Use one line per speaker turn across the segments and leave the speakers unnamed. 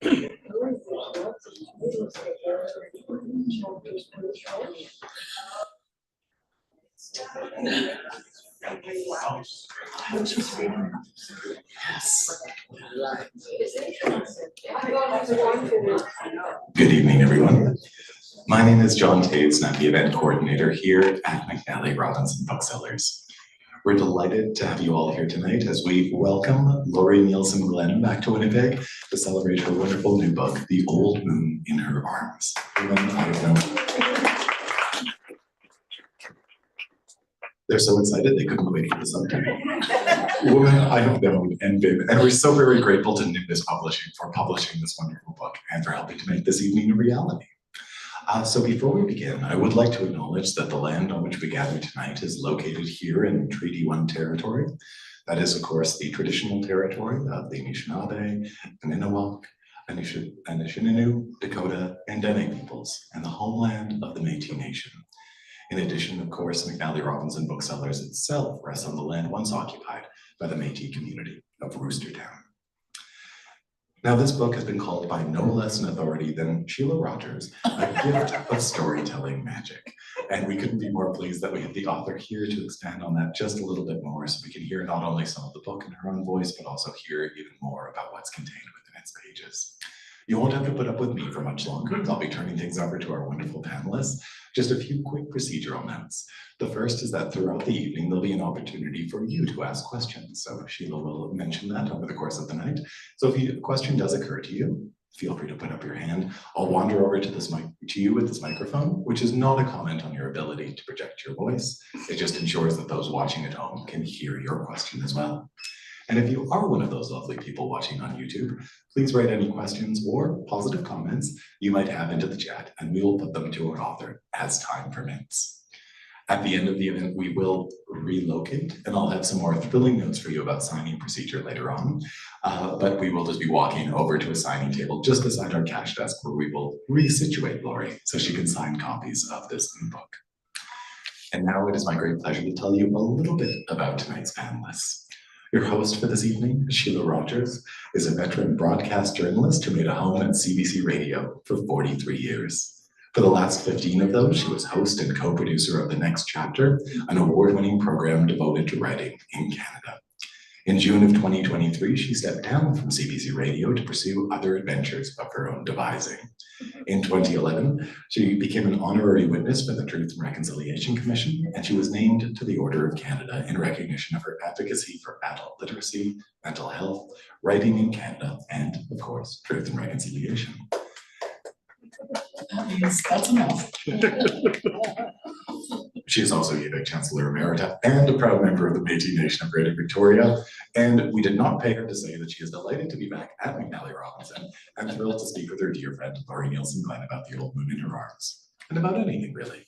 She's reading. Yes. Good evening, everyone. My name is John Taves, and I'm the event coordinator here at McNally Robinson Booksellers. We're delighted to have you all here tonight as we welcome Lorri Neilsen Glenn back to Winnipeg to celebrate her wonderful new book, The Old Moon in Her Arms. They're so excited they couldn't wait for the subtitle. Woman I have known and been, and we're so very grateful to Nimbus Publishing for publishing this wonderful book and for helping to make this evening a reality. So before we begin, I would like to acknowledge that the land on which we gather tonight is located here in Treaty 1 territory. That is, of course, the traditional territory of the Anishinaabe, Aninawak, Anishinaabe, Dakota, and Dene peoples, and the homeland of the Métis Nation. In addition, of course, McNally Robinson Booksellers itself rests on the land once occupied by the Métis community of Roostertown. Now, this book has been called by no less an authority than Shelagh Rogers, a gift of storytelling magic. And we couldn't be more pleased that we have the author here to expand on that just a little bit more so we can hear not only some of the book in her own voice, but also hear even more about what's contained within its pages. You won't have to put up with me for much longer. I'll be turning things over to our wonderful panelists. Just a few quick procedural notes. The first is that throughout the evening, there'll be an opportunity for you to ask questions. So Sheila will mention that over the course of the night. So if a question does occur to you, feel free to put up your hand. I'll wander over to you with this microphone, which is not a comment on your ability to project your voice. It just ensures that those watching at home can hear your question as well. And if you are one of those lovely people watching on YouTube, please write any questions or positive comments you might have into the chat, and we will put them to our author as time permits. At the end of the event, we will relocate, and I'll have some more thrilling notes for you about signing procedure later on. But we will just be walking over to a signing table just beside our cash desk where we will resituate Lorri so she can sign copies of this new book. And now it is my great pleasure to tell you a little bit about tonight's panelists. Your host for this evening, Shelagh Rogers, is a veteran broadcast journalist who made a home at CBC Radio for 43 years. For the last 15 of those, she was host and co-producer of The Next Chapter, an award-winning program devoted to writing in Canada. In June of 2023, she stepped down from CBC Radio to pursue other adventures of her own devising. In 2011, she became an honorary witness for the Truth and Reconciliation Commission, and she was named to the Order of Canada in recognition of her advocacy for adult literacy, mental health, writing in Canada, and, of course, truth and reconciliation.
That means that's enough.
She is also Winnipeg Chancellor Emerita and a proud member of the Métis Nation of Greater Victoria. And we did not pay her to say that she is delighted to be back at McNally Robinson and thrilled to speak with her dear friend, Lorri Neilsen Glenn, about The Old Moon in Her Arms, and about anything, really.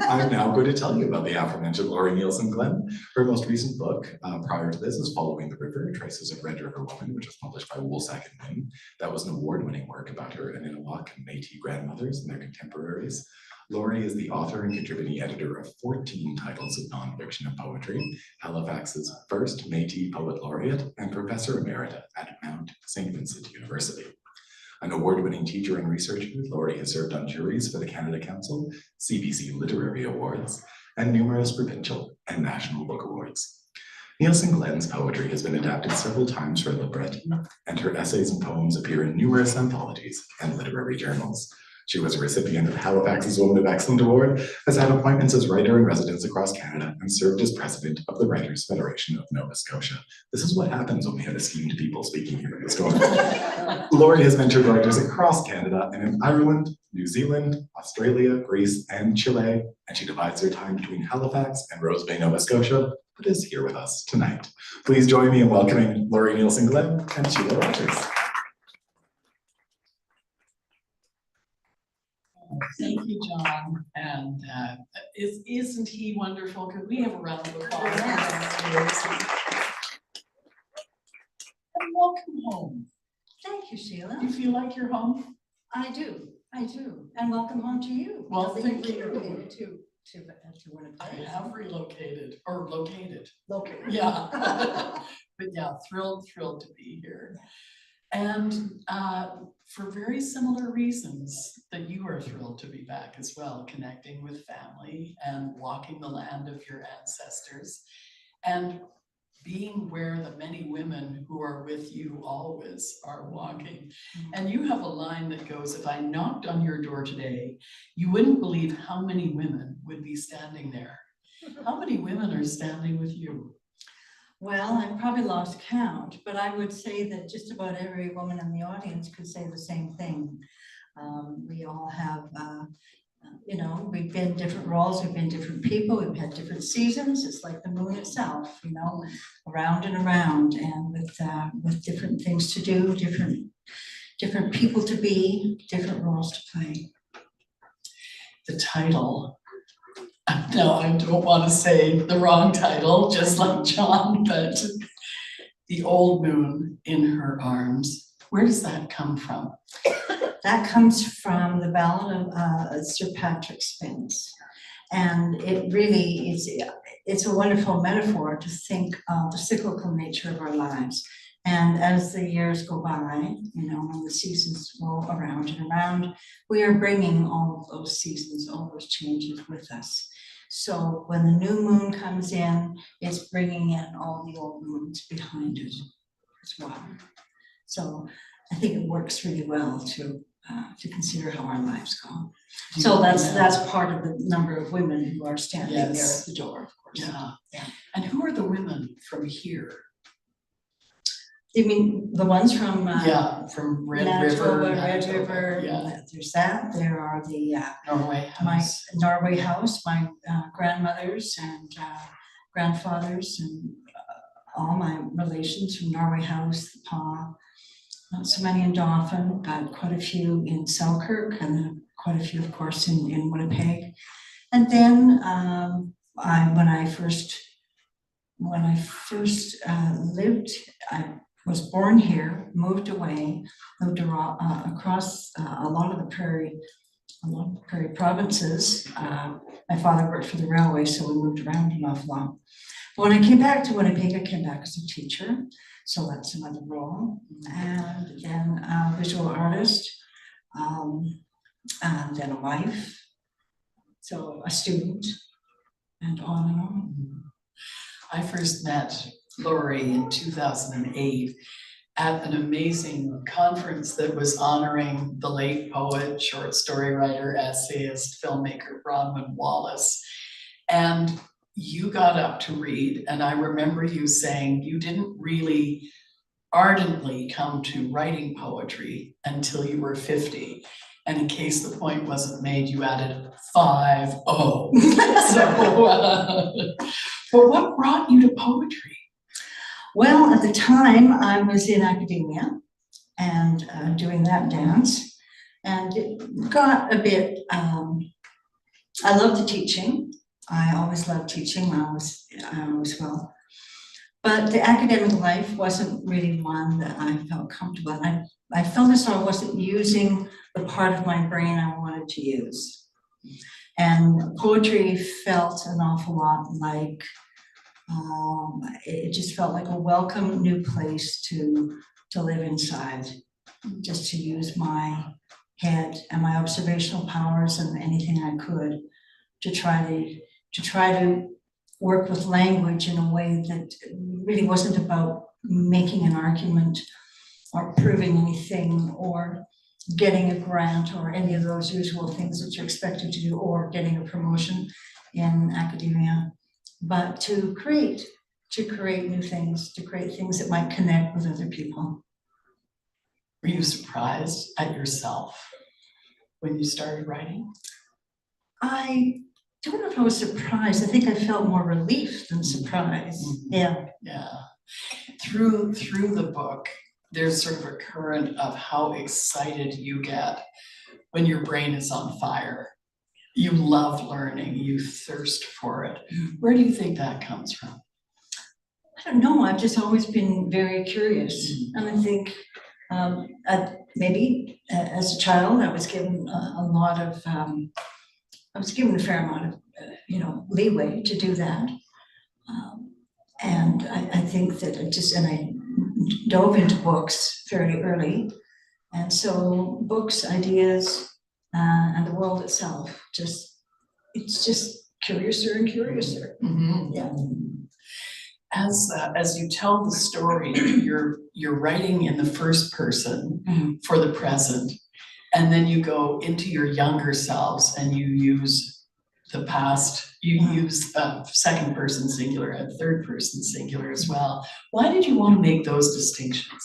I'm now going to tell you about the aforementioned Lorri Neilsen Glenn. Her most recent book, prior to this, is Following the River, Traces of Red River Woman, which was published by Woolsack and Wynne. That was an award-winning work about her Aninawak and Métis grandmothers and their contemporaries. Lorri is the author and contributing editor of 14 titles of nonfiction and poetry, Halifax's first Métis Poet Laureate, and Professor Emerita at Mount St. Vincent University. An award-winning teacher and researcher, Lorri has served on juries for the Canada Council, CBC Literary Awards, and numerous provincial and national book awards. Neilsen Glenn's poetry has been adapted several times for libretti, and her essays and poems appear in numerous anthologies and literary journals. She was a recipient of Halifax's Woman of Excellence Award, has had appointments as writer in residence across Canada, and served as president of the Writers' Federation of Nova Scotia. This is what happens when we have esteemed people speaking here in the store. Lorri has mentored writers across Canada and in Ireland, New Zealand, Australia, Greece, and Chile, and she divides her time between Halifax and Rose Bay, Nova Scotia, but is here with us tonight. Please join me in welcoming Lorri Neilsen Glenn and Shelagh Rogers.
Thank you, John. And isn't he wonderful? Could we have a round of applause? Yes. And welcome home.
Thank you, Sheila.
You feel like you're home?
I do. And welcome home to you.
Well, thank you.
Relocated to Winnipeg.
I have relocated, or located.
Located.
Yeah. But yeah, thrilled to be here. And for very similar reasons that you are thrilled to be back as well, connecting with family and walking the land of your ancestors and being where the many women who are with you always are walking. And you have a line that goes, if I knocked on your door today, you wouldn't believe how many women would be standing there. How many women are standing with you?
Well, I probably lost count, but I would say that just about every woman in the audience could say the same thing. We all have, you know, we've been different roles, we've been different people, we've had different seasons. It's like the moon itself, you know, around and around, and with different things to do, different people to be, different roles to play.
The title. No, I don't want to say the wrong title, just like John, but The Old Moon in Her Arms. Where does that come from?
That comes from the ballad of Sir Patrick Spence. And it really is, it's a wonderful metaphor to think of the cyclical nature of our lives. And as the years go by, you know, when the seasons go around and around, we are bringing all of those seasons, all those changes with us. So when the new moon comes in, it's bringing in all the old moons behind it as well. So I think it works really well to consider how our lives go. So that's part of the number of women who are standing there at the door, of course.
Yeah. And who are the women from here?
You mean the ones from
from Red
Manitoba,
River.
Red River.
Yeah.
There's that. There are the
Norway
my
House.
Norway House, my grandmothers and grandfathers, and all my relations from Norway House, the Pa. Not so many in Dauphin, but quite a few in Selkirk, and then quite a few, of course, in Winnipeg. And then when I first lived, I was born here, moved away, moved across a lot of the prairie provinces. My father worked for the railway, so we moved around an awful lot. But when I came back to Winnipeg, I came back as a teacher, so that's another role. And then a visual artist, and then a wife, so a student, and on and on.
I first met Lorri in 2008 at an amazing conference that was honoring the late poet, short story writer, essayist, filmmaker Bronwyn Wallace. And you got up to read, and I remember you saying you didn't really ardently come to writing poetry until you were 50. And in case the point wasn't made, you added 5-0. But what brought you to poetry?
Well, at the time I was in academia and doing that dance, and it got a bit, I loved the teaching. I always loved teaching, I always will. But the academic life wasn't really one that I felt comfortable in. I felt as though I wasn't using the part of my brain I wanted to use. And poetry felt an awful lot like, it just felt like a welcome new place to live inside, just to use my head and my observational powers and anything I could to try to work with language in a way that really wasn't about making an argument or proving anything or getting a grant or any of those usual things that you're expected to do, or getting a promotion in academia, but to create new things, to create things that might connect with other people.
Were you surprised at yourself when you started writing?
I don't know if I was surprised. I think I felt more relief than surprise.
Mm-hmm. Yeah. Through the book, there's sort of a current of how excited you get when your brain is on fire. You love learning, you thirst for it. Where do you think that comes from?
I don't know, I've just always been very curious. And I think maybe as a child, I was given I was given a fair amount of, leeway to do that. And I think that I dove into books fairly early. And so books, ideas, and the world itself, it's just curiouser and curiouser.
Mhm.
Yeah.
As you tell the story, you're writing in the first person
Mhm.
for the present, and then you go into your younger selves and you use the past. You use second person singular and third person singular as well. Why did you want to make those distinctions?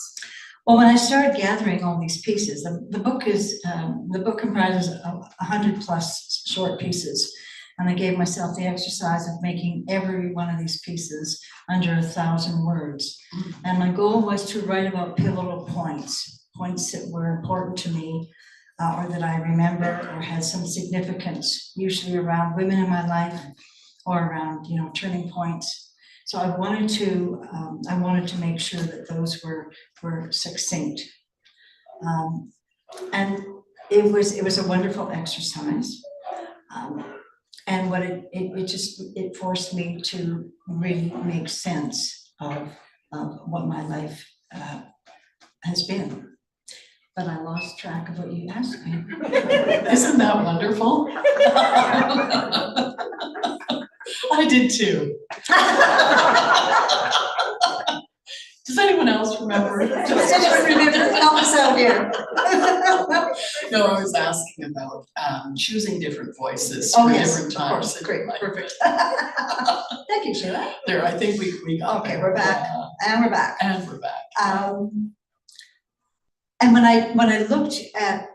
Well, when I started gathering all these pieces, the book comprises 100 plus short pieces. And I gave myself the exercise of making every one of these pieces under 1,000 words. And my goal was to write about pivotal points that were important to me, or that I remember or had some significance, usually around women in my life or around, turning points. So I wanted to make sure that those were succinct. And it was a wonderful exercise. And what it forced me to really make sense of what my life has been. But I lost track of what you asked me.
Isn't that wonderful? I did too. Does anyone else remember?
Does anyone remember? Help us out here.
No, I was asking about choosing different voices
Oh,
for
yes,
different
of
times.
course.
in
Great,
your life.
perfect. Thank you, Sheila.
There, I think we got
Okay,
there.
we're back. And we're back.
And we're back.
And when I looked at,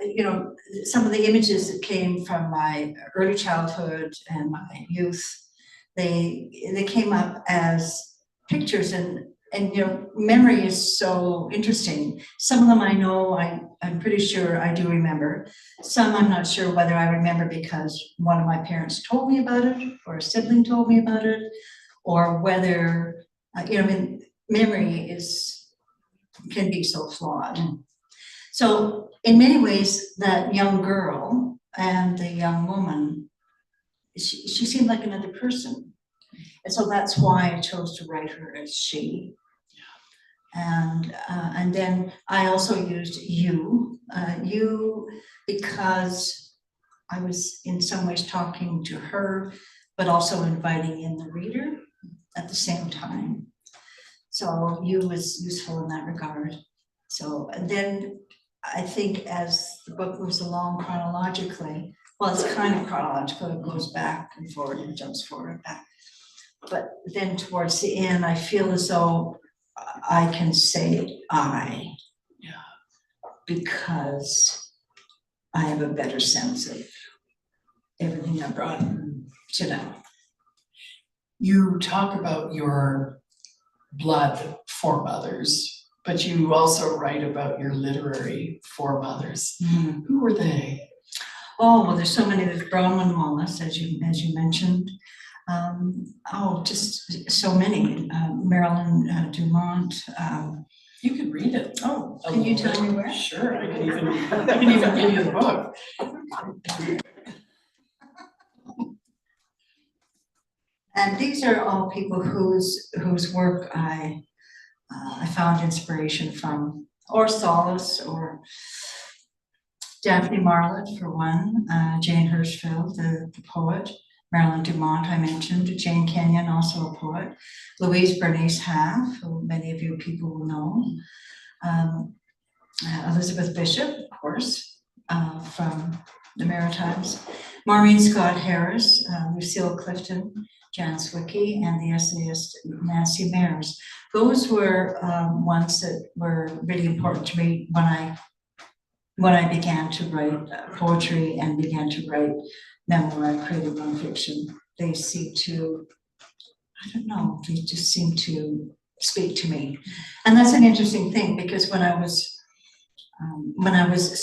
some of the images that came from my early childhood and my youth, they came up as pictures, and memory is so interesting. Some of them I know, I'm pretty sure I do remember. Some I'm not sure whether I remember because one of my parents told me about it, or a sibling told me about it, or whether, memory can be so flawed. So in many ways, that young girl and the young woman, she seemed like another person. And so that's why I chose to write her as she. And then I also used you because I was in some ways talking to her, but also inviting in the reader at the same time. So you was useful in that regard. So and then I think as the book moves along chronologically, well, it's kind of chronological, it goes back and forward and jumps forward and back. But then towards the end, I feel as though I can say I, because I have a better sense of everything I brought to now.
You talk about your blood foremothers, but you also write about your literary foremothers.
Mm.
Who were they?
Oh, well, there's so many. There's Bronwyn Wallace, as you mentioned. Just so many. Marilyn Dumont.
You can read it.
Oh, can you tell me where?
Sure, I can even give you the book.
And these are all people whose work I found inspiration from, or solace, or Daphne Marlett for one, Jane Hirschfeld, the poet, Marilyn Dumont I mentioned, Jane Kenyon, also a poet, Louise Bernice Half, who many of you people will know, Elizabeth Bishop, of course, from the Maritimes, Maureen Scott Harris, Lucille Clifton, Jan Zwicky, and the essayist Nancy Mears. Those were ones that were really important to me when I began to write poetry and began to write memoir, creative nonfiction. They seem to, I don't know, they just seem to speak to me. And that's an interesting thing, because when I was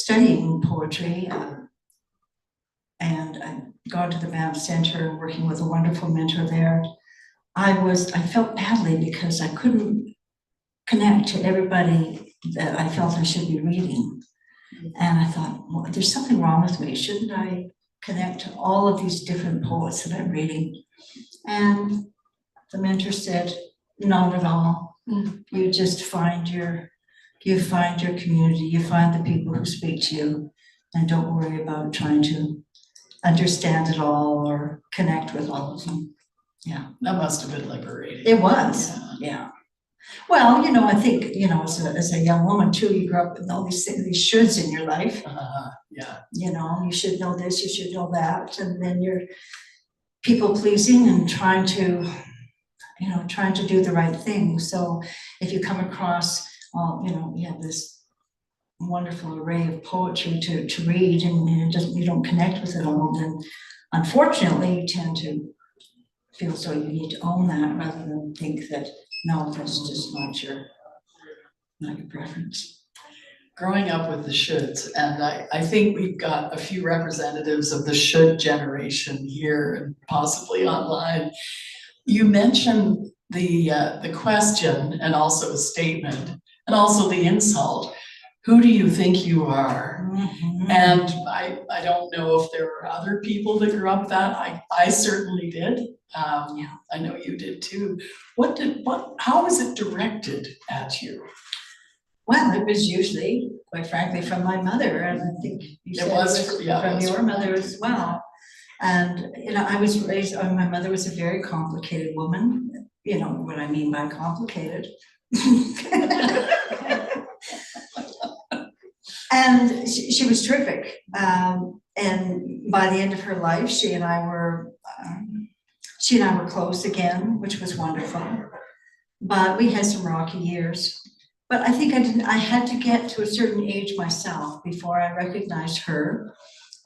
studying poetry, and I'd gone to the Banff Center working with a wonderful mentor there, I felt badly because I couldn't connect to everybody that I felt I should be reading. And I thought, well, there's something wrong with me. Shouldn't I connect to all of these different poets that I'm reading? And the mentor said, not at all. You just find your community, you find the people who speak to you, and don't worry about trying to understand it all or connect with all of them. Yeah.
That must have been liberating.
It was, yeah. Well, I think, as a young woman too, you grew up with all these things, these shoulds in your life.
Yeah.
You should know this, you should know that, and then you're people pleasing and trying to do the right thing. So if you come across, you have this wonderful array of poetry to read, and you don't connect with it all, then unfortunately you tend to feel so you need to own that rather than think that no, that's just not your preference.
Growing up with the shoulds, and I think we've got a few representatives of the should generation here and possibly online. You mentioned the question and also a statement and also the insult. Who do you think you are?
Mm-hmm.
And I don't know if there were other people that grew up with that. I certainly did. I know you did too. How was it directed at you?
Well, it was usually, quite frankly, from my mother, and I think you said it was from your mother as well. And I was raised. My mother was a very complicated woman. You know what I mean by complicated. And she was terrific. And by the end of her life, she and I were close again, which was wonderful. But we had some rocky years. But I think I had to get to a certain age myself before I recognized her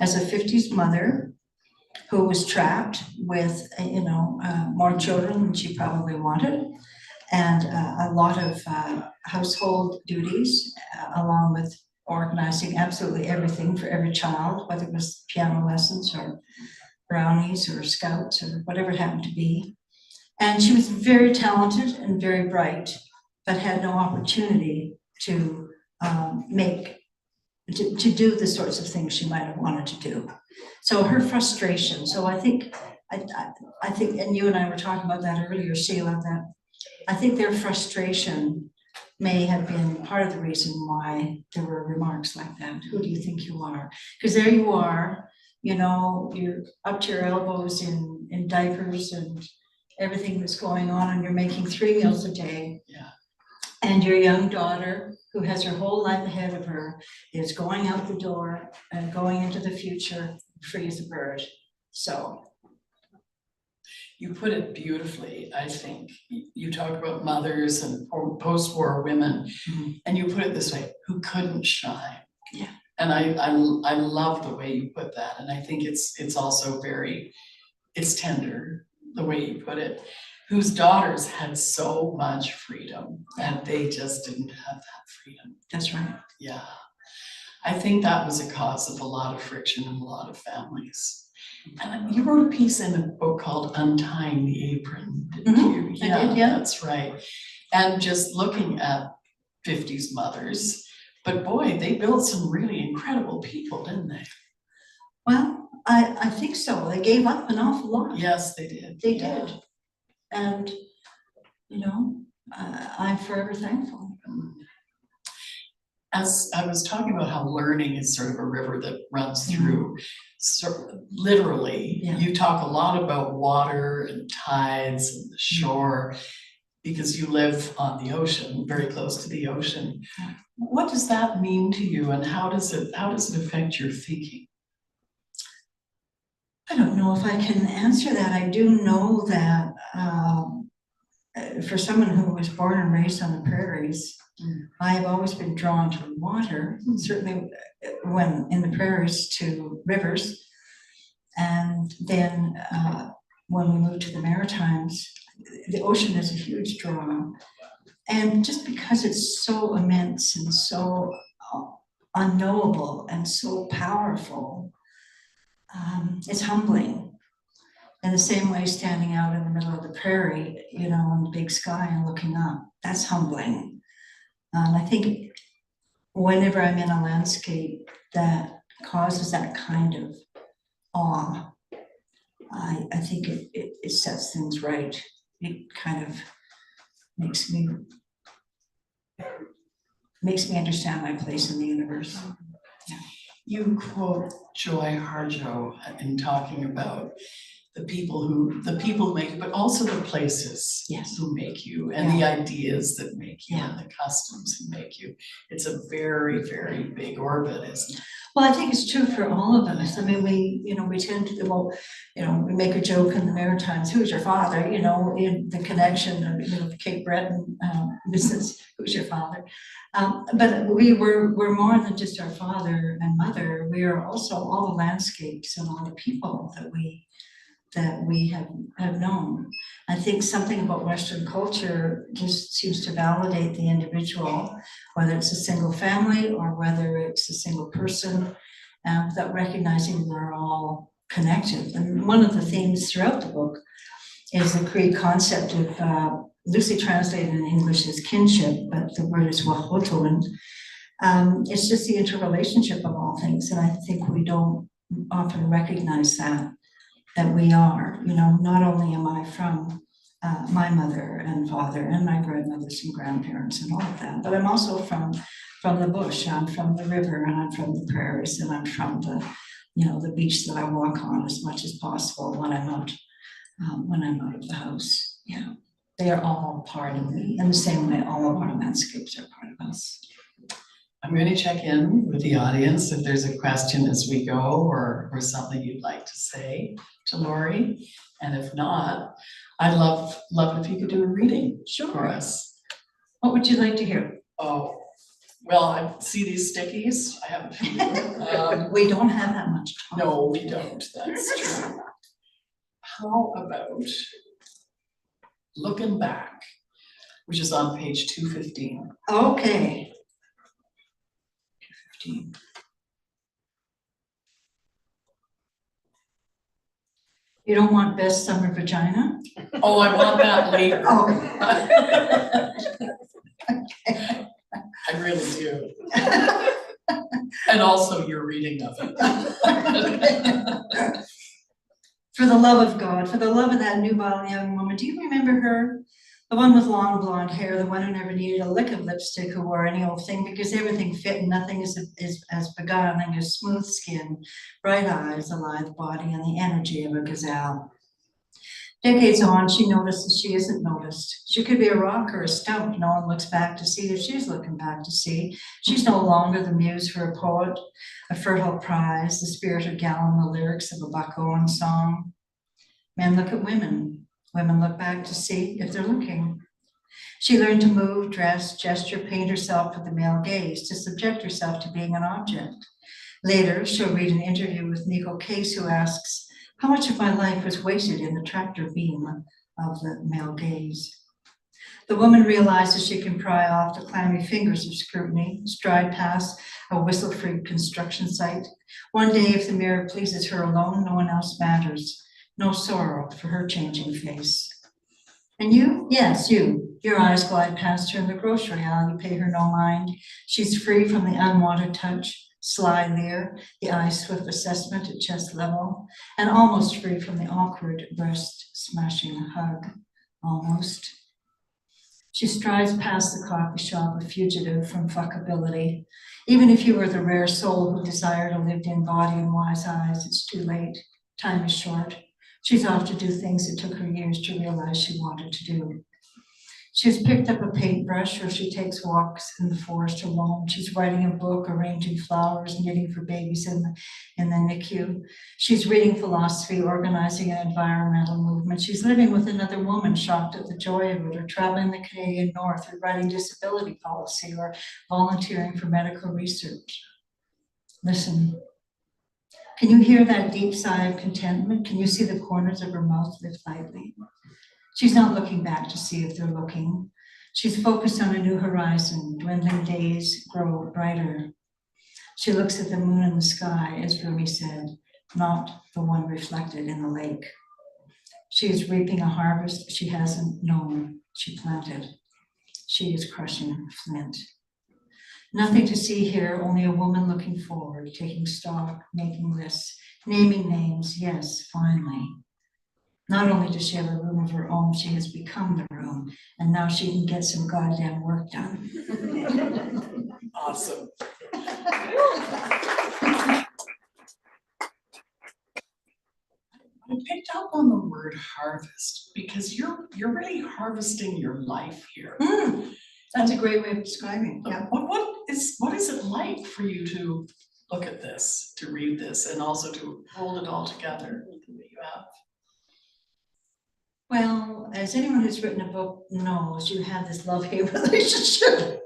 as a 50s mother who was trapped with, more children than she probably wanted, and a lot of household duties, along with organizing absolutely everything for every child, whether it was piano lessons or brownies or scouts or whatever it happened to be. And she was very talented and very bright, but had no opportunity to to do the sorts of things she might have wanted to do. So her frustration. So I think, and you and I were talking about that earlier, Sheila, that I think their frustration may have been part of the reason why there were remarks like that. Who do you think you are? Because there you are, you're up to your elbows in diapers and everything that's going on, and you're making 3 meals a day.
Yeah.
And your young daughter, who has her whole life ahead of her, is going out the door and going into the future free as a bird. So.
You put it beautifully, I think. You talk about mothers and post-war women, and you put it this way, who couldn't shine.
Yeah.
And I love the way you put that. And I think it's also it's tender, the way you put it, whose daughters had so much freedom and they just didn't have that freedom.
That's right.
Yeah. I think that was a cause of a lot of friction in a lot of families. And you wrote a piece in a book called Untying the Apron, didn't you? Yeah,
I did, yeah.
That's right. And just looking at 50s mothers, but boy, they built some really incredible people, didn't they?
Well, I think so. They gave up an awful lot.
Yes, they did.
They did. And, I'm forever thankful.
As I was talking about how learning is sort of a river that runs through, literally, you talk a lot about water and tides and the shore because you live on the ocean, very close to the ocean. What does that mean to you, and how does it affect your thinking?
I don't know if I can answer that. I do know that for someone who was born and raised on the prairies, I have always been drawn to water, certainly when in the prairies to rivers. And then when we moved to the Maritimes, the ocean is a huge draw. And just because it's so immense and so unknowable and so powerful, it's humbling. In the same way, standing out in the middle of the prairie, in the big sky and looking up, that's humbling. I think whenever I'm in a landscape that causes that kind of awe, I think it sets things right. It kind of makes me makes me understand my place in the universe.
You quote Joy Harjo in talking about the people make you, but also the places
Yes.
who make you, and the ideas that make you, and the customs who make you. It's a very, very big orbit, isn't it?
Well, I think it's true for all of us. I mean, we tend to, we make a joke in the Maritimes, who's your father? In the connection of, the Cape Breton business, who's your father? But we're more than just our father and mother. We are also all the landscapes and all the people that we have known. I think something about Western culture just seems to validate the individual, whether it's a single family or whether it's a single person, without recognizing we're all connected. And one of the themes throughout the book is the Cree concept of, loosely translated in English as kinship, but the word is wahkohtowin. It's just the interrelationship of all things, and I think we don't often recognize that we are, not only am I from my mother and father and my grandmothers and grandparents and all of that, but I'm also from the bush, I'm from the river, and I'm from the prairies, and I'm from the beach that I walk on as much as possible when I'm out of the house. Yeah, they are all part of me, in the same way all of our landscapes are part of us.
I'm going to check in with the audience if there's a question as we go, or something you'd like to say to Lorri. And if not, I'd love if you could do a reading for us.
What would you like to hear?
Oh, well, I see these stickies. I have a few.
We don't have that much time.
No, we don't. That's true. How about Looking Back, which is on page 215.
Okay. You don't want best summer vagina?
Oh, I want that later.
Oh.
I really do. And also your reading of it.
For the love of God, for the love of that nubile young woman, do you remember her? The one with long blonde hair, the one who never needed a lick of lipstick, who wore any old thing because everything fit and nothing is as beguiling as smooth skin, bright eyes, a lithe body, and the energy of a gazelle. Decades on, she notices she isn't noticed. She could be a rock or a stump. No one looks back to see if she's looking back to see. She's no longer the muse for a poet, a fertile prize, the spirited gal in the lyrics of a wahkohtowin song. Men look at women. Women look back to see if they're looking. She learned to move, dress, gesture, paint herself for the male gaze, to subject herself to being an object. Later, she'll read an interview with Nico Case, who asks, how much of my life was wasted in the tractor beam of the male gaze? The woman realizes she can pry off the clammy fingers of scrutiny, stride past a whistle-free construction site. One day, if the mirror pleases her alone, no one else matters. No sorrow for her changing face. And you? Yes, you. Your eyes glide past her in the grocery aisle. You pay her no mind. She's free from the unwanted touch, sly leer, the eye's swift assessment at chest level, and almost free from the awkward breast-smashing hug. Almost. She strides past the coffee shop, a fugitive from fuckability. Even if you were the rare soul who desired a lived-in body and wise eyes, it's too late. Time is short. She's off to do things it took her years to realize she wanted to do. She's picked up a paintbrush, or she takes walks in the forest alone. She's writing a book, arranging flowers, knitting for babies in the NICU. She's reading philosophy, organizing an environmental movement. She's living with another woman, shocked at the joy of it, or traveling the Canadian North, or writing disability policy, or volunteering for medical research. Listen. Can you hear that deep sigh of contentment? Can you see the corners of her mouth lift lightly? She's not looking back to see if they're looking. She's focused on a new horizon. Dwindling days grow brighter. She looks at the moon in the sky, as Rumi said, not the one reflected in the lake. She is reaping a harvest she hasn't known she planted. She is crushing flint. Nothing to see here, only a woman looking forward, taking stock, making lists, naming names, yes, finally. Not only does she have a room of her own, she has become the room, and now she can get some goddamn work done.
Awesome. I picked up on the word harvest because you're really harvesting your life here.
That's a great way of describing it, yeah.
What is it like for you to look at this, to read this, and also to hold it all together the way you have?
Well, as anyone who's written a book knows, you have this love-hate relationship.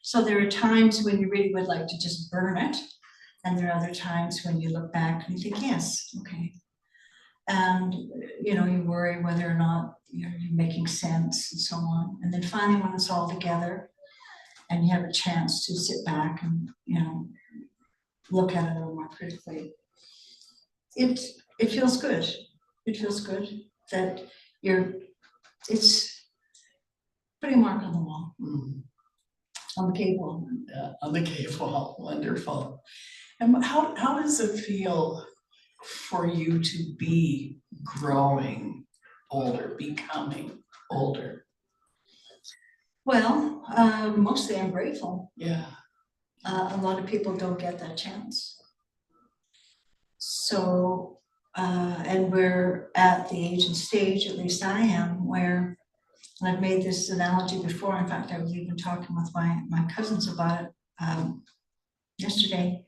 So there are times when you really would like to just burn it, and there are other times when you look back and you think, yes, okay. And you know, you worry whether or not you're making sense and so on. And then finally, when it's all together, and you have a chance to sit back and, you know, look at it a little more critically, it feels good. It feels good that it's putting a mark on the wall, on the cave wall.
Yeah, on the cave wall, wonderful. And how does it feel for you to be growing older, becoming older?
Well, mostly I'm grateful.
Yeah.
A lot of people don't get that chance. So, and we're at the age and stage, at least I am, where, and I've made this analogy before. In fact, I was even talking with my cousins about it yesterday.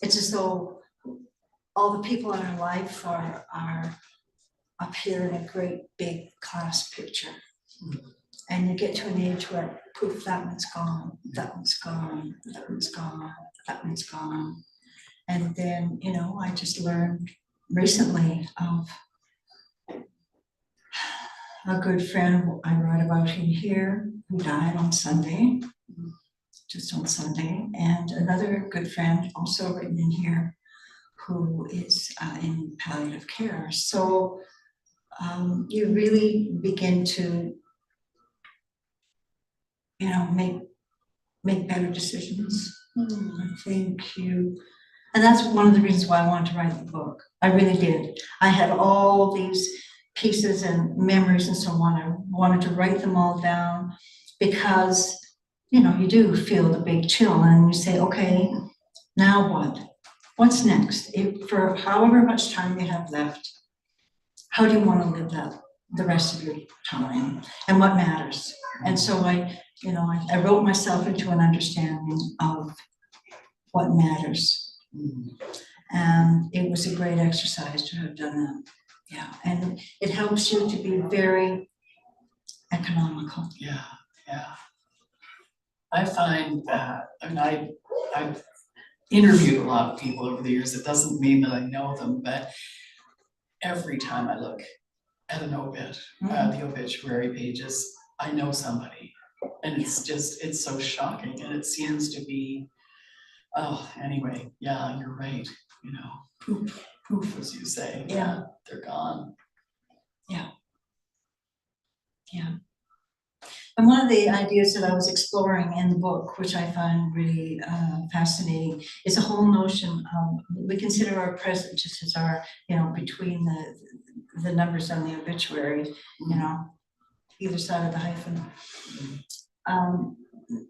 It's as though all the people in our life are up here in a great big class picture. And you get to an age where, poof, that one's gone, that one's gone, that one's gone, that one's gone. And then, you know, I just learned recently of a good friend I wrote about in here who died on Sunday, just on Sunday, and another good friend also written in here who is in palliative care. So you really begin to, you know, make better decisions. I think and that's one of the reasons why I wanted to write the book. I really did. I had all these pieces and memories and so on. I wanted to write them all down because, you know, you do feel the big chill and you say, okay, now what? What's next? For however much time you have left, how do you want to live that the rest of your time, and what matters? And so I wrote myself into an understanding of what matters. And it was a great exercise to have done that. Yeah, and it helps you to be very economical.
Yeah, yeah. I find that, I mean, I've interviewed a lot of people over the years. It doesn't mean that I know them, but every time I look at an obit, the obituary pages, I know somebody. And it's just, it's so shocking, and it seems to be, oh, anyway, yeah, you're right, you know, poof, poof, as you say, yeah, they're gone.
Yeah. Yeah. And one of the ideas that I was exploring in the book, which I find really fascinating, is the whole notion of, we consider our present just as our, you know, between the numbers on the obituary, you know, either side of the hyphen.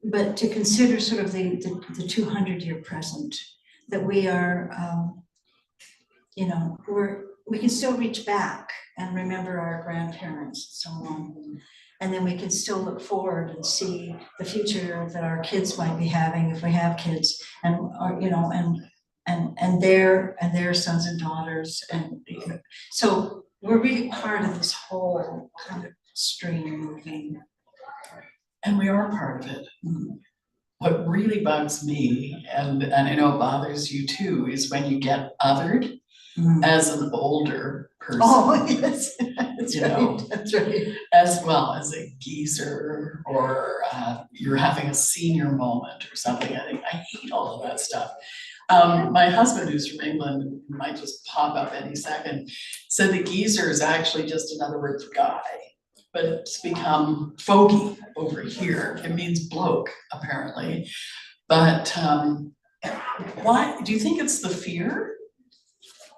But to consider sort of the 200-year present, that we are, you know, we can still reach back and remember our grandparents and so on. And then we can still look forward and see the future that our kids might be having, if we have kids, and or, you know, and their sons and daughters, and you know, so we're really part of this whole kind of stream moving.
And we are part of it. What really bugs me, and I know it bothers you too, is when you get othered as an older person.
Oh, yes, that's
you
right,
know,
that's right.
As well as a geezer, or you're having a senior moment or something. I hate all of that stuff. My husband, who's from England, might just pop up any second, said the geezer is actually just another word for guy, but it's become fogey over here. It means bloke, apparently. But why do you think it's the fear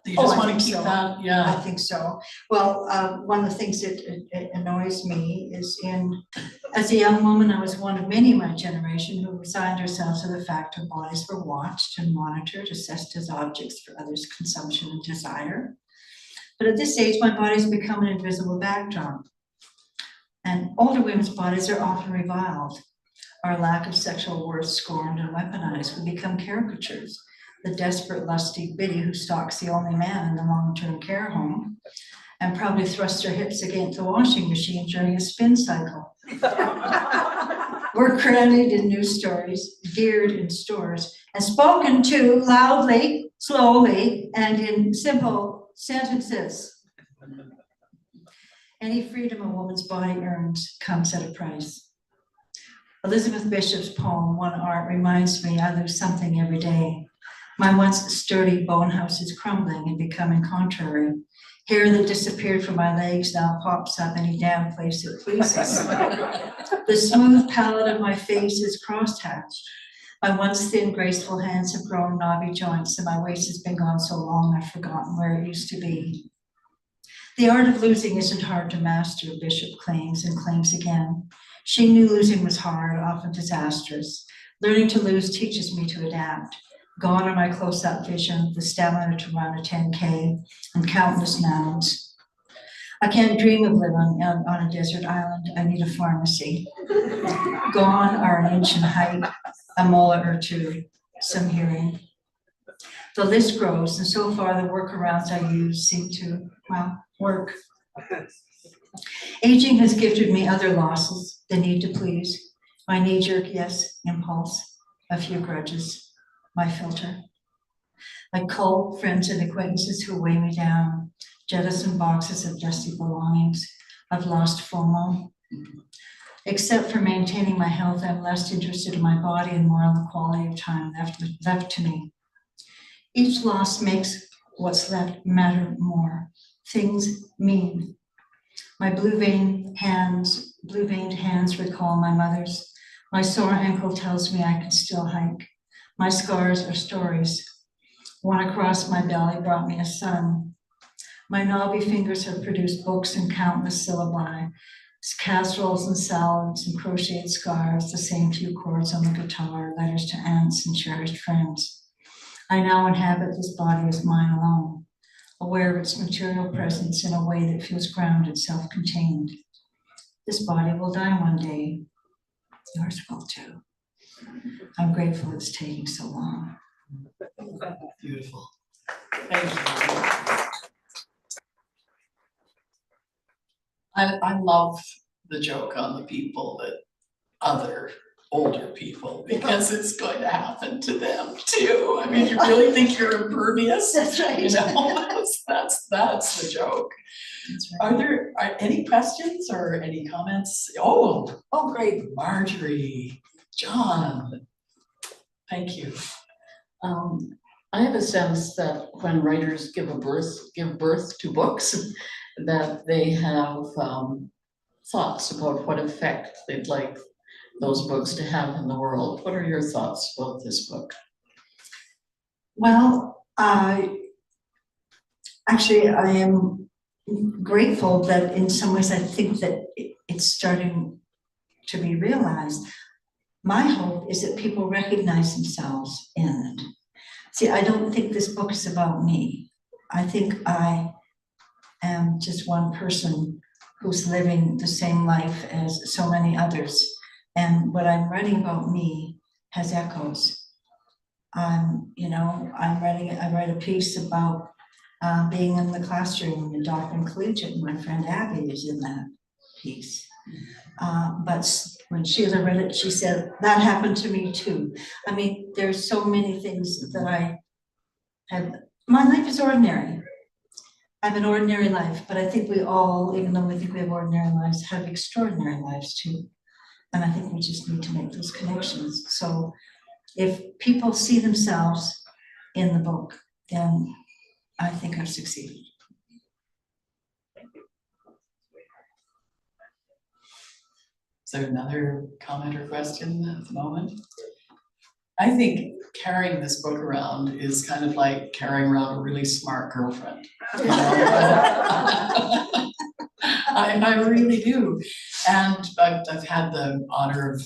You
Oh,
just
I
want
think
to keep
so.
that,
I
yeah.
think so. Well, one of the things that annoys me is as a young woman, I was one of many in my generation who resigned ourselves to the fact our bodies were watched and monitored, assessed as objects for others' consumption and desire. But at this age, my body's become an invisible backdrop. And older women's bodies are often reviled. Our lack of sexual worth scorned and weaponized. We become caricatures. The desperate, lusty biddy who stalks the only man in the long-term care home and probably thrusts her hips against the washing machine during a spin cycle. We're credited in news stories, geared in stores, and spoken to loudly, slowly, and in simple sentences. Any freedom a woman's body earns comes at a price. Elizabeth Bishop's poem, One Art, reminds me I lose something every day. My once sturdy bone house is crumbling and becoming contrary. Hair that disappeared from my legs now pops up any damn place it pleases. The smooth palate of my face is crosshatched. My once thin, graceful hands have grown knobby joints, and my waist has been gone so long I've forgotten where it used to be. The art of losing isn't hard to master, Bishop claims and claims again. She knew losing was hard, often disastrous. Learning to lose teaches me to adapt. Gone are my close-up vision, the stamina to run a 10K, and countless nouns. I can't dream of living on a desert island. I need a pharmacy. Gone are an inch in height, a mullet or two, some hearing. The list grows, and so far the workarounds I use seem to, well, work. Aging has gifted me other losses, the need to please, my knee-jerk yes impulse, a few grudges, my filter. I cull friends and acquaintances who weigh me down, jettison boxes of dusty belongings. I've lost FOMO. Except for maintaining my health, I'm less interested in my body and more on the quality of time left to me. Each loss makes what's left matter more. Things mean. My blue-veined hands recall my mother's. My sore ankle tells me I can still hike. My scars are stories. One across my belly brought me a son. My knobby fingers have produced books and countless syllabi, casseroles and salads and crocheted scarves, the same few chords on the guitar, letters to aunts and cherished friends. I now inhabit this body as mine alone, aware of its material presence in a way that feels grounded, self-contained. This body will die one day. Yours will too. I'm grateful it's taking so long.
Beautiful. Thank you. I love the joke on the people that other older people, because it's going to happen to them too. I mean, you really think you're impervious?
That's right.
You know, that's the joke.
That's right.
Are there any questions or any comments? Oh, great. Marjorie, John, thank you.
I have a sense that when writers give birth to books, that they have thoughts about what effect they'd like those books to have in the world. What are your thoughts about this book?
Well, actually, I am grateful that in some ways I think that it's starting to be realized. My hope is that people recognize themselves in it. See, I don't think this book is about me. I think I am just one person who's living the same life as so many others. And what I'm writing about me has echoes. I write a piece about being in the classroom in Dauphin Collegiate, and my friend Abby is in that piece. But when Sheila read it, she said, that happened to me too. I mean, there's so many things that I have. My life is ordinary. I have an ordinary life, but I think we all, even though we think we have ordinary lives, have extraordinary lives too. And I think we just need to make those connections. So if people see themselves in the book, then I think I've succeeded.
Is there another comment or question at the moment? I think carrying this book around is kind of like carrying around a really smart girlfriend. You know? I really do. And I've had the honor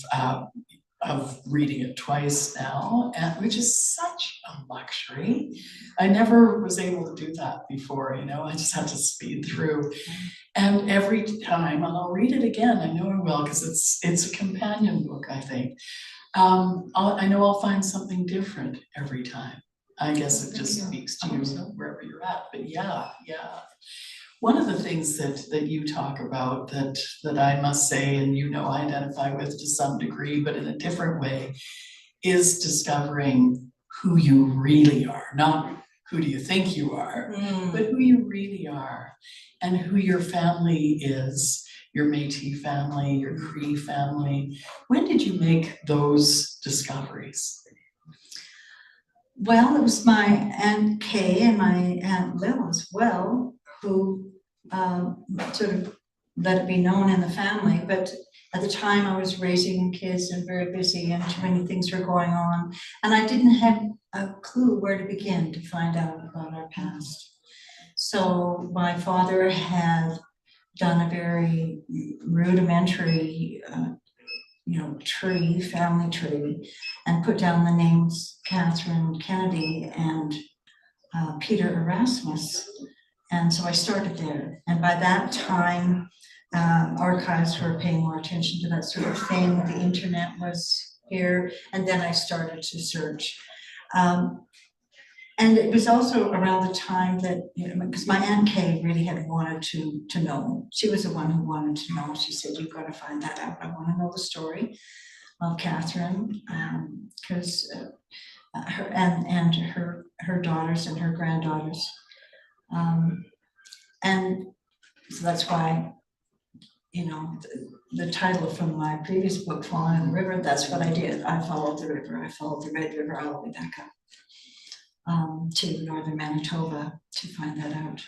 of reading it twice now, and which is such a luxury. I never was able to do that before, you know, I just had to speed through. And every time, and I'll read it again, I know I will, because it's a companion book, I think. I know I'll find something different every time. I guess it just speaks to you wherever you're at, but yeah. One of the things that you talk about that I must say, and you know, I identify with to some degree, but in a different way, is discovering who you really are. Not who do you think you are, but who you really are, and who your family is, your Métis family, your Cree family. When did you make those discoveries?
Well, it was my Aunt Kay and my Aunt Lil as well, who sort of let it be known in the family. But at the time I was raising kids and very busy and too many things were going on. And I didn't have a clue where to begin to find out about our past. So my father had done a very rudimentary family tree, and put down the names Catherine Kennedy and Peter Erasmus. And so I started there. And by that time, archives were paying more attention to that sort of thing. The internet was here. And then I started to search. And it was also around the time that, because my Aunt Kay really had wanted to know. She was the one who wanted to know. She said, you've got to find that out. I want to know the story of Catherine, because her and her daughters and her granddaughters. And so that's why, the title from my previous book, Following the River, that's what I did. I followed the river. I followed the Red River all the way back up to northern Manitoba to find that out.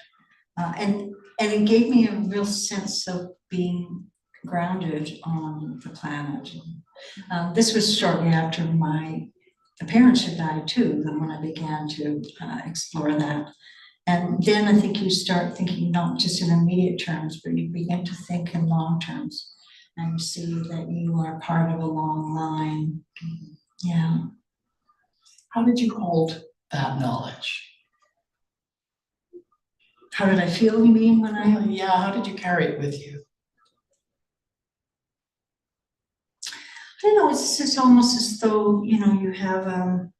And it gave me a real sense of being grounded on the planet. This was shortly after my parents had died too, then when I began to explore that. And then I think you start thinking not just in immediate terms, but you begin to think in long terms, and you see that you are part of a long line. Yeah.
How did you hold that knowledge?
How did I feel, you mean, when I?
Yeah, how did you carry it with you?
I don't know, it's almost as though, you have a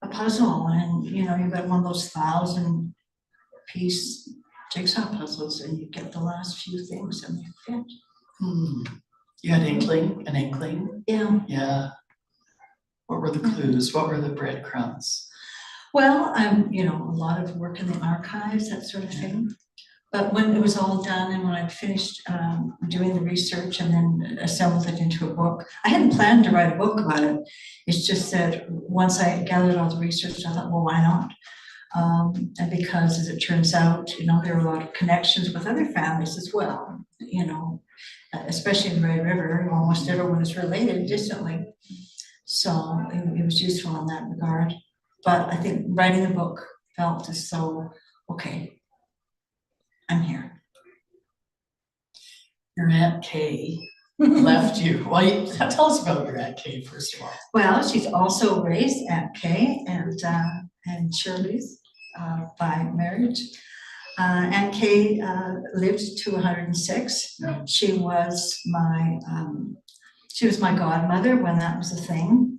puzzle, and, you've got one of those 1,000-piece jigsaw puzzles, and you get the last few things and they fit.
You had an inkling?
Yeah.
Yeah. What were the clues? What were the breadcrumbs?
Well, a lot of work in the archives, that sort of thing. But when it was all done and when I finished doing the research and then assembled it into a book, I hadn't planned to write a book about it. It's just that once I gathered all the research, I thought, well, why not? And because, as it turns out, there are a lot of connections with other families as well, especially in the Red River. Almost everyone is related distantly. So it was useful in that regard. But I think writing the book felt as though, okay, I'm here.
Your Aunt Kay left you. Well, tell us about your Aunt Kay, first of all.
Well, she's also raised Aunt Kay and Shirley's by marriage. Aunt Kay lived to 106.
Yeah.
She was my godmother when that was a thing.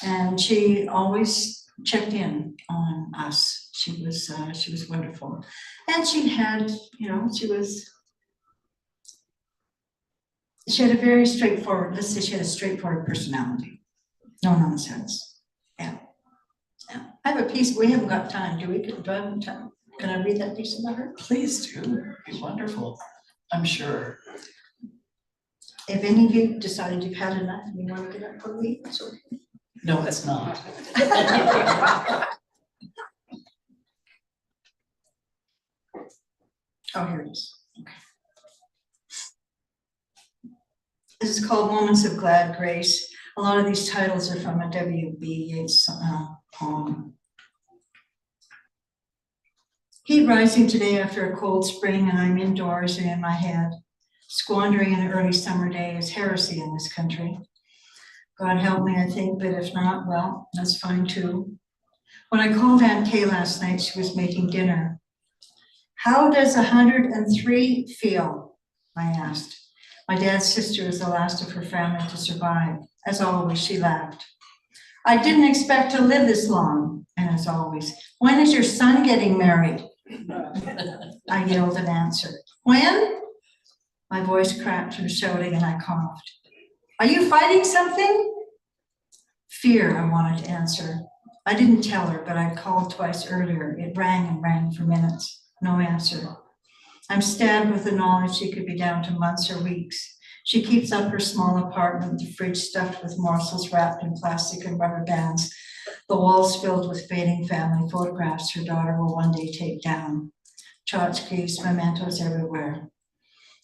And she always checked in on us. She was wonderful. And she had, she had a very straightforward, let's say she had a straightforward personality. No nonsense. Yeah. I have a piece, we haven't got time, do we? Do I have time? Can I read that piece about her?
Please do. It'd be wonderful, I'm sure.
If any of you decided you've had enough and you want to get up for me, it's okay.
No, it's not.
Oh, here it is. Okay. This is called Moments of Glad Grace. A lot of these titles are from a W.B. Yeats poem. Heat rising today after a cold spring, and I'm indoors and in my head. Squandering an early summer day is heresy in this country. God help me, I think, but if not, well, that's fine too. When I called Aunt Kay last night, she was making dinner. How does 103 feel? I asked. My dad's sister is the last of her family to survive. As always, she laughed. I didn't expect to live this long. And as always, when is your son getting married? I yelled an answer. When? My voice cracked from shouting and I coughed. Are you fighting something? Fear, I wanted to answer. I didn't tell her, but I called twice earlier. It rang and rang for minutes. No answer. I'm stabbed with the knowledge she could be down to months or weeks. She keeps up her small apartment, the fridge stuffed with morsels wrapped in plastic and rubber bands, the walls filled with fading family photographs her daughter will one day take down. Tchotchkes, mementos everywhere.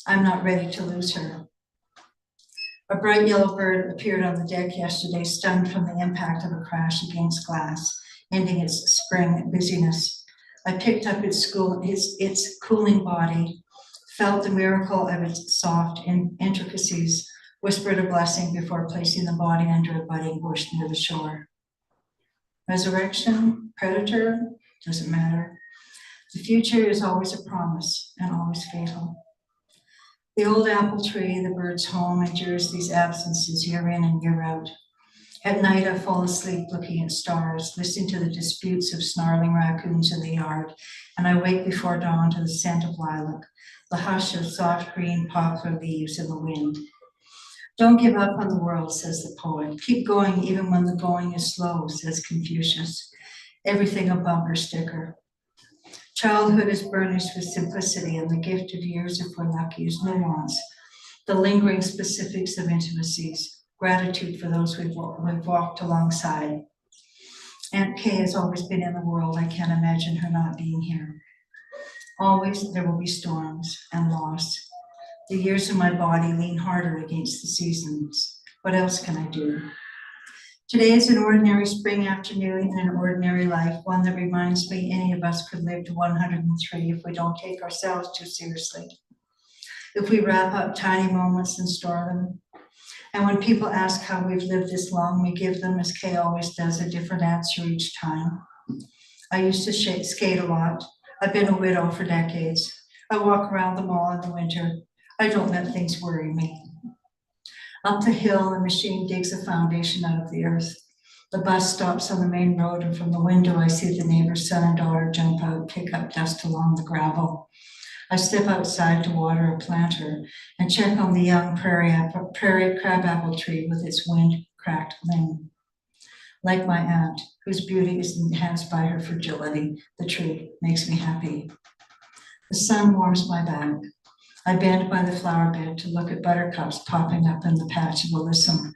I'm not ready to lose her. A bright yellow bird appeared on the deck yesterday, stunned from the impact of a crash against glass, ending its spring busyness. I picked up its cooling body, felt the miracle of its soft intricacies, whispered a blessing before placing the body under a budding bush near the shore. Resurrection, predator, doesn't matter. The future is always a promise and always fatal. The old apple tree, the bird's home, endures these absences year in and year out. At night, I fall asleep looking at stars, listening to the disputes of snarling raccoons in the yard, and I wake before dawn to the scent of lilac, the hush of soft green poplar leaves in the wind. Don't give up on the world, says the poet. Keep going even when the going is slow, says Confucius. Everything a bumper sticker. Childhood is burnished with simplicity, and the gift of years, if we're lucky, is nuance, the lingering specifics of intimacies, gratitude for those we've walked alongside. Aunt Kay has always been in the world. I can't imagine her not being here. Always there will be storms and loss. The years of my body lean harder against the seasons. What else can I do? Today is an ordinary spring afternoon in an ordinary life, one that reminds me any of us could live to 103 if we don't take ourselves too seriously. If we wrap up tiny moments and store them. And when people ask how we've lived this long, we give them, as Kay always does, a different answer each time. I used to skate a lot. I've been a widow for decades. I walk around the mall in the winter. I don't let things worry me. Up the hill, a machine digs a foundation out of the earth. The bus stops on the main road, and from the window, I see the neighbor's son and daughter jump out, kick up dust along the gravel. I step outside to water a planter and check on the young prairie crabapple tree with its wind-cracked limb. Like my aunt, whose beauty is enhanced by her fragility, the tree makes me happy. The sun warms my back. I bend by the flower bed to look at buttercups popping up in the patch of alyssum,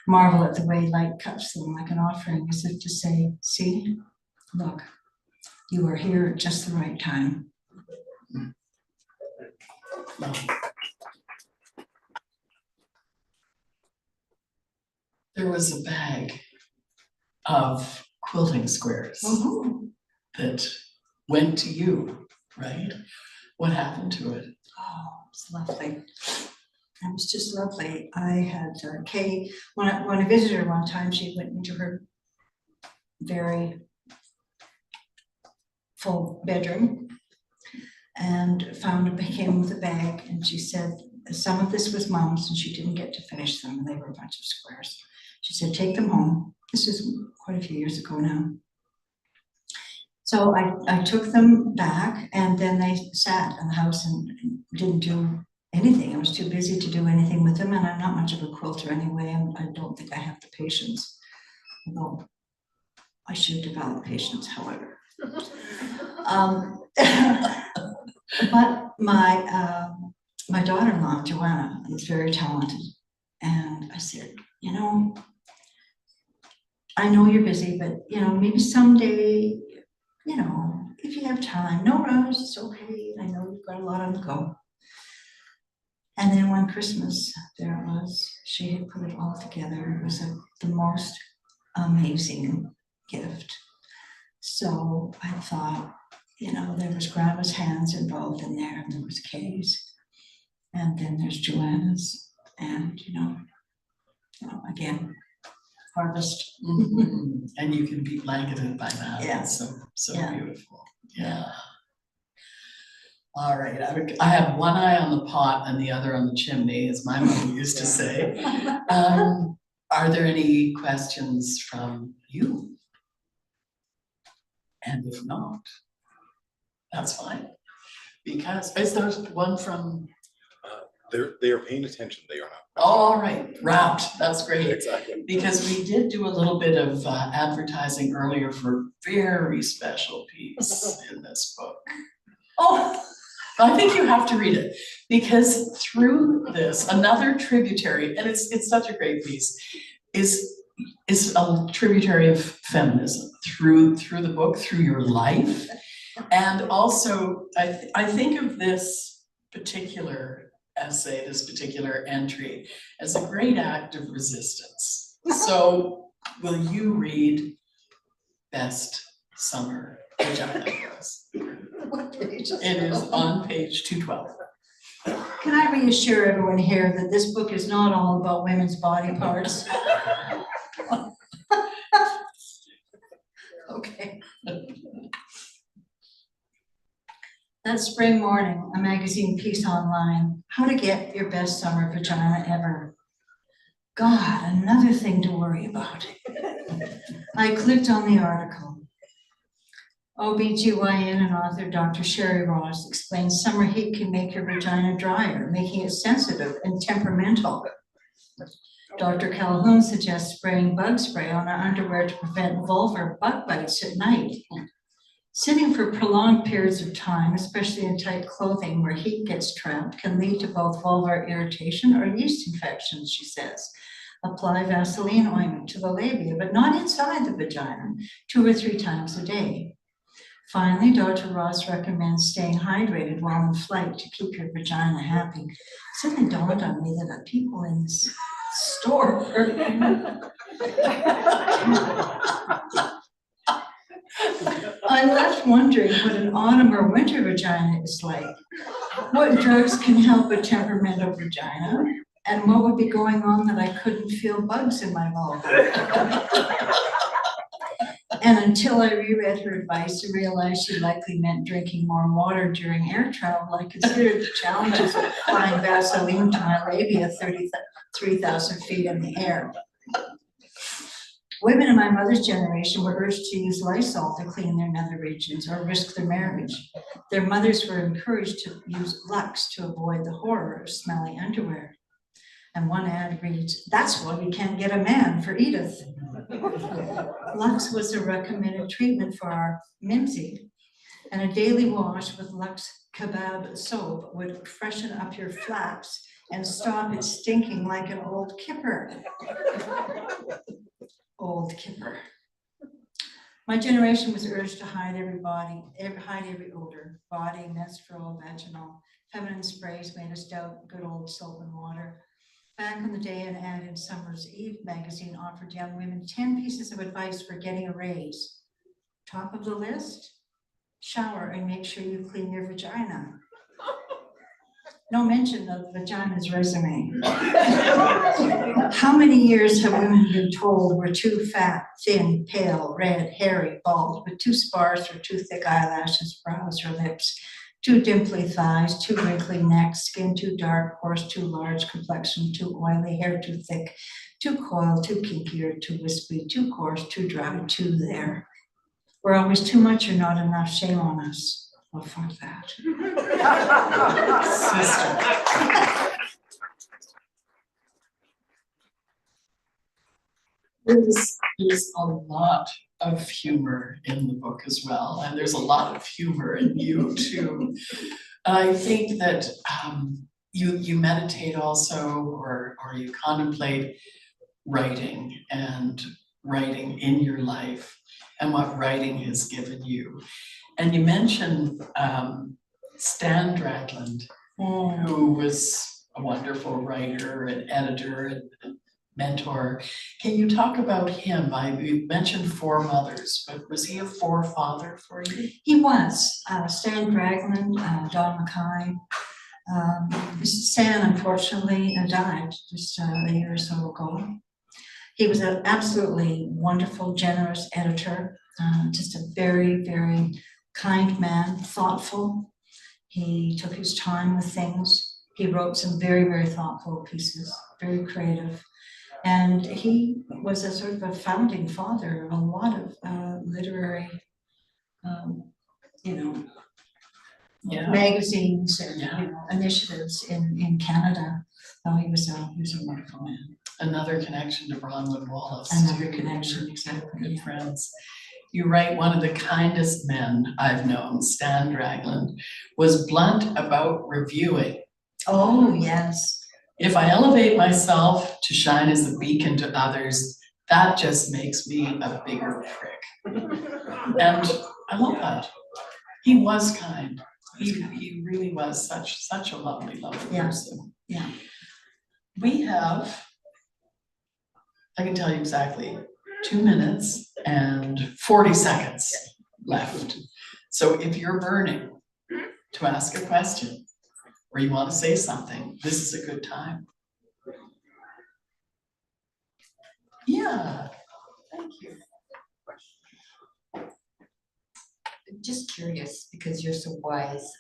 marvel at the way light cups them like an offering, as if to say, see, look, you are here at just the right time.
There was a bag of quilting squares that went to you, right? What happened to it?
Oh, it's lovely. It was just lovely. I had Kay, when I visited her one time, she went into her very full bedroom and came with a bag, and she said, some of this was Mom's and she didn't get to finish them, and they were a bunch of squares. She said, take them home. This is quite a few years ago now. So I took them back, and then they sat in the house and didn't do anything. I was too busy to do anything with them, and I'm not much of a quilter anyway, and I don't think I have the patience, although I should develop patience, however. But my daughter-in-law, Joanna, is very talented, and I said, you know, I know you're busy, but you know, maybe someday, you know, if you have time, no rush, it's okay. I know you've got a lot on the go. And then one Christmas, there it was, she had put it all together. It was the most amazing gift. So I thought, you know, there was Grandma's hands involved in there, and there was Kay's, and then there's Joanna's, and you know, again, harvest.
Mhm. And you can be blanketed by that.
Yeah.
It's so
Yeah.
beautiful. Yeah. All right, I have one eye on the pot and the other on the chimney, as my mother used to say. Are there any questions from you? And if not, that's fine. Because, is there one from,
They are paying attention, they are not.
all right, rapt, that's great.
Exactly.
Because we did do a little bit of advertising earlier for a very special piece in this book.
Oh,
I think you have to read it, because through this, another tributary, and it's such a great piece, is a tributary of feminism through the book, through your life. And also, I think of this particular essay, this particular entry, as a great act of resistance. So will you read Best Summer Vagina for us?
what page is
It is on page 212.
Can I reassure everyone here that this book is not all about women's body parts? Okay. That spring morning, a magazine piece online, how to get your best summer vagina ever. God, another thing to worry about. I clicked on the article. OBGYN and author Dr. Shelagh Rogers explains summer heat can make your vagina drier, making it sensitive and temperamental. Dr. Calhoun suggests spraying bug spray on our underwear to prevent vulvar bug bites at night. Sitting for prolonged periods of time, especially in tight clothing where heat gets trapped, can lead to both vulvar irritation or yeast infections, she says. Apply Vaseline ointment to the labia, but not inside the vagina, 2 or 3 times a day. Finally, Dr. Ross recommends staying hydrated while in flight to keep your vagina happy. It suddenly dawned on me that the people in this store I left wondering what an autumn or winter vagina is like. What drugs can help a temperamental vagina? And what would be going on that I couldn't feel bugs in my vulva? And until I reread her advice and realized she likely meant drinking more water during air travel, I considered the challenges of applying Vaseline to my labia 3,000 feet in the air. Women in my mother's generation were urged to use Lysol to clean their nether regions or risk their marriage. Their mothers were encouraged to use Lux to avoid the horror of smelly underwear. And one ad reads, "That's why we can't get a man for Edith." Lux was a recommended treatment for our Mimsy, and a daily wash with Lux kebab soap would freshen up your flaps and stop it stinking like an old kipper. Old kipper. My generation was urged to hide every odor, body, menstrual, vaginal. Feminine sprays made us doubt good old soap and water. Back in the day, an ad in Summer's Eve magazine offered young women 10 pieces of advice for getting a raise. Top of the list, shower and make sure you clean your vagina. No mention of the vagina's resume. How many years have women been told we're too fat, thin, pale, red, hairy, bald, with too sparse or too thick eyelashes, brows, or lips, too dimply thighs, too wrinkly necks, skin too dark, pores too large, complexion too oily, hair too thick, too coiled, too kinky, or too wispy, too coarse, too dry, too there. We're always too much or not enough, shame on us. Well, fuck that.
Sister. There's a lot of humor in the book as well, and there's a lot of humor in you too. I think that you meditate also, or you contemplate writing and writing in your life and what writing has given you. And you mentioned Stan Dradland, who was a wonderful writer and editor and mentor. Can you talk about him? You mentioned four mothers, but was he a forefather for you?
He was, Stan Dragland, Don Mackay. Stan unfortunately died just a year or so ago. He was an absolutely wonderful, generous editor, just a very, very kind man, thoughtful. He took his time with things. He wrote some very, very thoughtful pieces, very creative. And he was a sort of a founding father of a lot of literary, magazines and initiatives in Canada. Oh, he was a wonderful man.
Another connection to Bronwyn Wallace.
Another connection, exactly.
Good friends. You write, one of the kindest men I've known, Stan Dragland, was blunt about reviewing.
Oh, yes.
If I elevate myself to shine as a beacon to others, that just makes me a bigger prick. And I love that. He was kind. He really was such a lovely person.
Yeah.
We have, I can tell you exactly, 2 minutes and 40 seconds left. So if you're burning to ask a question or you want to say something, this is a good time. Yeah, thank you.
Just curious, because you're so wise,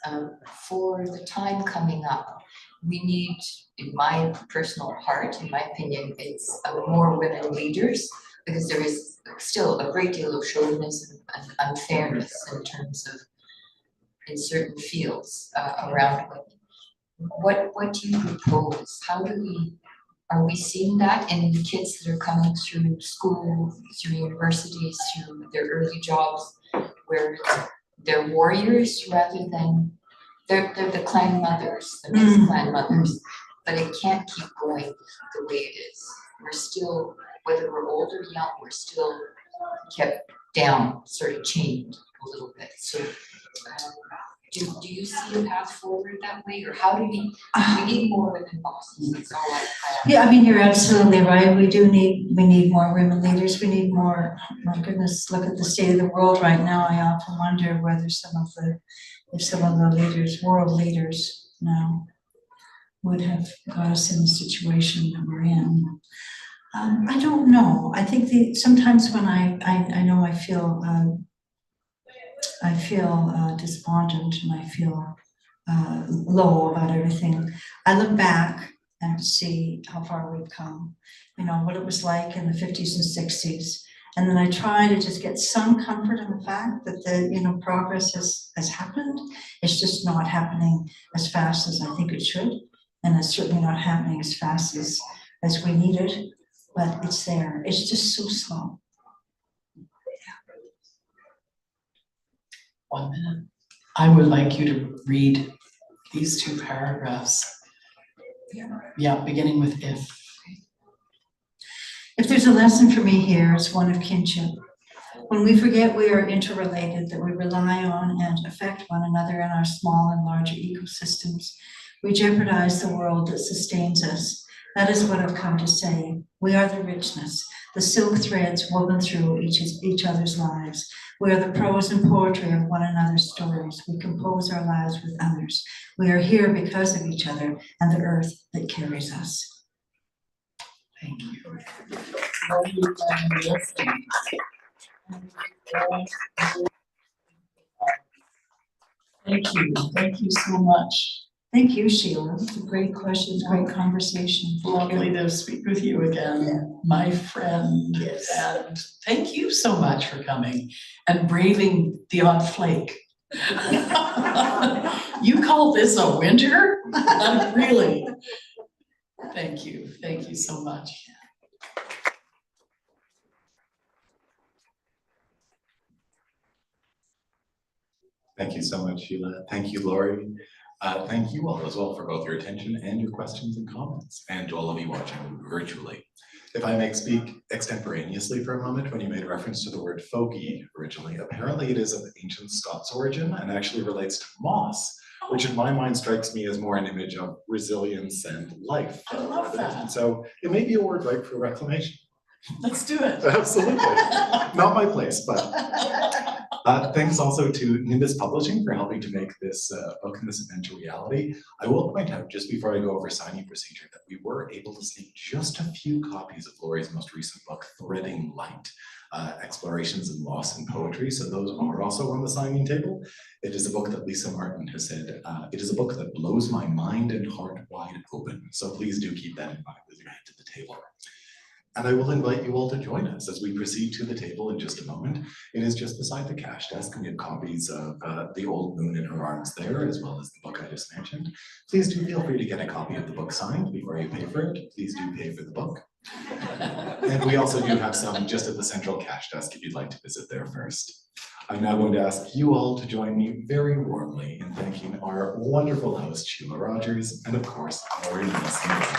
for the time coming up, we need, in my personal heart, in my opinion, it's more women leaders, because there is still a great deal of chauvinism and unfairness in terms of, in certain fields around women. What do you propose? How do we, are we seeing that in the kids that are coming through school, through universities, through their early jobs, where they're warriors rather than, they're the clan mothers, the next clan mothers, but it can't keep going the way it is. We're still, whether we're old or young, we're still kept down, sort of chained a little bit. So do you see a path forward that way, or how do we need more women bosses? That's all I
Yeah, I mean, you're absolutely right. We need more women leaders. We need more, my goodness, look at the state of the world right now. I often wonder whether some of the leaders, world leaders now, would have got us in the situation that we're in. I don't know. I think sometimes when I know I feel despondent and I feel low about everything, I look back and see how far we've come, what it was like in the 50s and 60s. And then I try to just get some comfort in the fact that the progress has happened. It's just not happening as fast as I think it should. And it's certainly not happening as fast as we need it, but it's there. It's just so slow.
1 minute. I would like you to read these 2 paragraphs. Yeah, beginning with if.
If there's a lesson for me here, it's one of kinship. When we forget we are interrelated, that we rely on and affect one another in our small and larger ecosystems, we jeopardize the world that sustains us. That is what I've come to say. We are the richness, the silk threads woven through each other's lives. We are the prose and poetry of one another's stories. We compose our lives with others. We are here because of each other and the earth that carries us.
Thank you. Thank you so much.
Thank you, Sheila. Great questions, great conversation.
Lovely to speak with you again, my friend.
Yes.
And thank you so much for coming and braving the odd flake. You call this a winter? Really? Thank you so much.
Thank you so much, Sheila. Thank you, Lorri. Thank you all as well for both your attention and your questions and comments, and to all of you watching virtually. If I may speak extemporaneously for a moment, when you made reference to the word folky originally, apparently it is of ancient Scots origin and actually relates to moss, which in my mind strikes me as more an image of resilience and life.
I love that.
And so it may be a word ripe for reclamation.
Let's do it.
Absolutely. Not my place, but thanks also to Nimbus Publishing for helping to make this book and this event a reality. I will point out, just before I go over signing procedure, that we were able to sneak just a few copies of Lorri's most recent book, Threading Light, Explorations in Loss and Poetry. So those are also on the signing table. It is a book that Lisa Martin has said, it is a book that blows my mind and heart wide open. So please do keep that in mind as you head to the table. And I will invite you all to join us as we proceed to the table in just a moment. It is just beside the cash desk, and we have copies of The Old Moon in Her Arms there, as well as the book I just mentioned. Please do feel free to get a copy of the book signed before you pay for it. Please do pay for the book. And we also do have some just at the central cash desk if you'd like to visit there first. I'm now going to ask you all to join me very warmly in thanking our wonderful host, Shelagh Rogers, and of course, Lorri Neilsen Glenn.